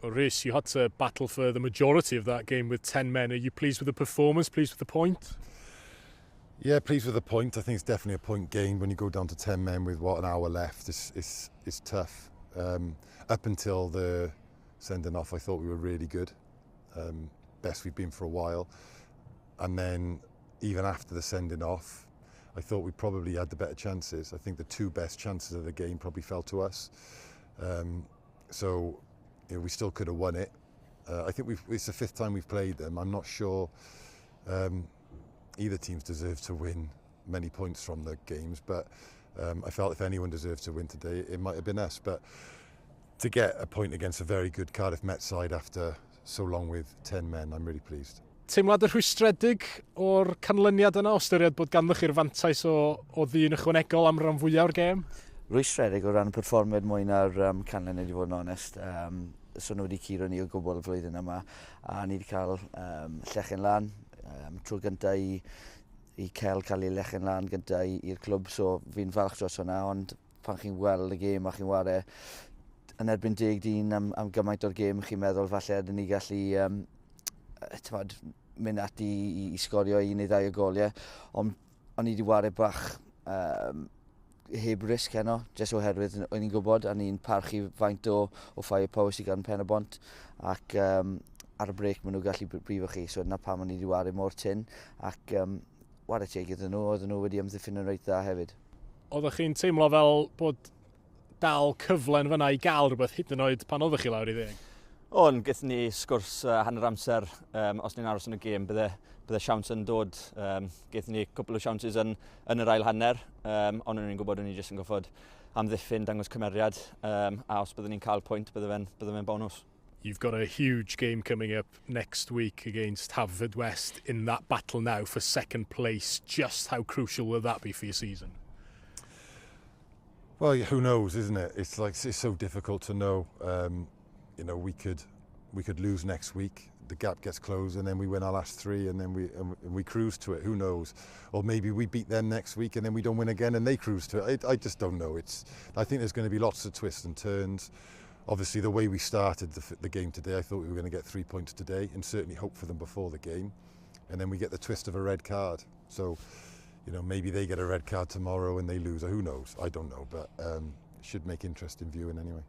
Well, Rhys, you had to battle for the majority of that game with 10 men. Are you pleased with the performance, pleased with the point? Yeah, pleased with the point. I think it's definitely a point gained when you go down to 10 men with, an hour left. It's tough. Up until the sending off, I thought we were really good. Best we've been for a while. And then, even after the sending off, I thought we probably had the better chances. I think the two best chances of the game probably fell to us. So, we still could have won it. I think it's the fifth time we've played them. I'm not sure either teams deserve to win many points from the games, but I felt if anyone deserved to win today, it might have been us. But to get a point against a very good Cardiff Met side after so long with 10 men, I'm really pleased. Teimlad y Rhwystredig o'r canlyniad yna, o ystyried bod ganddoch chi'r fantais o ddyn ychwanegol am ran fwyaf o'r gêm? Rhwystredig o ran y perfformiad mwy na'r canlyniad, i fod yn onest. So nhw wedi curo ni o gwbl y flwyddyn yma, a ni wedi cael llechen lan trwy gyntaf i cael ei lechen lan gyntaf i'r clwb, so fi'n falch dros hwnna, ond pan chi'n gweld y gêm a chi'n ware yn erbyn 10 am gymaint o'r gêm, chi'n meddwl falle ydyn ni gallu mynd ati i sgorio 1 neu 2 o goliau, ond o'n i wedi ware bach heb risg heno, jyst oherwydd o'n i'n gwybod, a ni'n parchu faint o firepower sydd gan Pen-y-bont, ac ar y brec maen nhw gallu brifo chi, so dyna pam o'n i wedi ware mor tyn, ac ware teg iddyn nhw, oedden nhw wedi amddiffyn yn reit dda hefyd. Oeddech chi'n teimlo fel bod dal cyflen fyna i gael rhywbeth hyd yn oed pan oeddech chi lawr i 10? O'n, gyda ni sgwrs hanner amser, os ni'n aros yn y gêm, bydde siawns yn dod. Gyda ni cwpl o siawnsys yn yr ail hanner, ond o'n i'n gwybod o'n i jyst yn goffod amddiffyn, dangos cymeriad, a os byddwn ni'n cael pwynt, bydde fe'n bonus. You've got a huge game coming up next week against Haverfordwest in that battle now for second place. Just how crucial will that be for your season? Well, who knows, isn't it? It's so difficult to know. We could lose next week, the gap gets closed, and then we win our last 3, and then we cruise to it. Who knows? Or maybe we beat them next week and then we don't win again and they cruise to it. I just don't know. I think there's going to be lots of twists and turns. Obviously, the way we started the game today, I thought we were going to get 3 points today, and certainly hope for them before the game. And then we get the twist of a red card. So, maybe they get a red card tomorrow and they lose. Or who knows? I don't know, but it should make interesting viewing anyway.